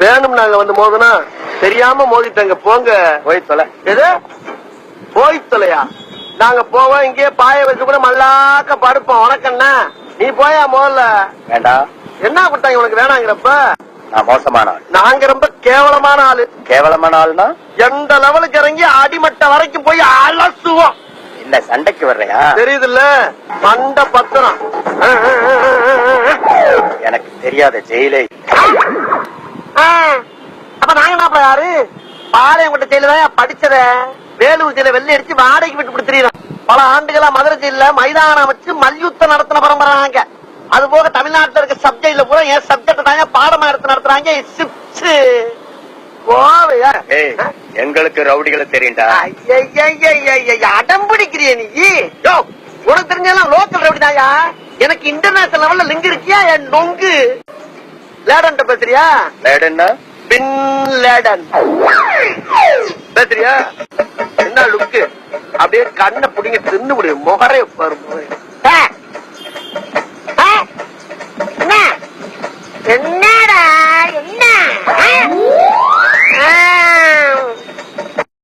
வேணும் நாங்க வந்து மோதுனா தெரியாம மோதிட்டாங்க. போங்க. போய் தொலை. எது போய் தொலையா? நாங்க போவோம், இங்கே பாய வச்சு கூட மல்லாக்க படுப்போம். உனக்கண்ணா நீ போயா முதல்ல. வேண்டாம். என்ன கொடுத்தாங்க உனக்கு வேணாங்கிறப்ப? நான் மோசமான ஆள். நாங்க ரொம்ப கேவலமான ஆளு. கேவலமான ஆள்னா எந்த லெவலுக்கு இறங்கி அடிமட்ட வரைக்கும் போய் அலசுவோம். இல்ல சண்டைக்கு வர்றையா? தெரியுது இல்ல, மண்ட பத்திரம். எனக்கு தெரியாத ஜெயிலே. அப்ப நாங்க என்ன யாரு? பாளையங்கோட்டை ஜெயில படிச்சத வேலூர் ஜெயில வெள்ளை அடிச்சு வாடகைக்கு விட்டு கொடுத்துறோம். பல ஆண்டுகளா மதுரை ஜெயில மைதானம் வச்சு மல்யுத்தம் நடத்தின பரம்பரை நாங்க. அது போக தமிழ்நாட்டில் இருக்க சப்ஜெக்ட்ல பூரா என் சப்ஜெக்ட் தாங்க பாடமா எடுத்து நடத்துறாங்க. எங்களுக்கு ரவுடிகளை தெரியும்டா. அடம் பிடிக்கிறிய நீ? உனக்கு தெரிஞ்செல்லாம் லோக்கல் ரவுடி தாயா. எனக்கு இன்டர்நேஷனல் லெவல்ல லிங்க் இருக்கியா? என் நொங்கு லேடன் பேசுறியா? லேடன்னா பின் லேடன் பேசுறியா? என்ன லுக்கு? அப்படியே கண்ணை புடிங்க தின்னு முடியும். முகரே பாரு.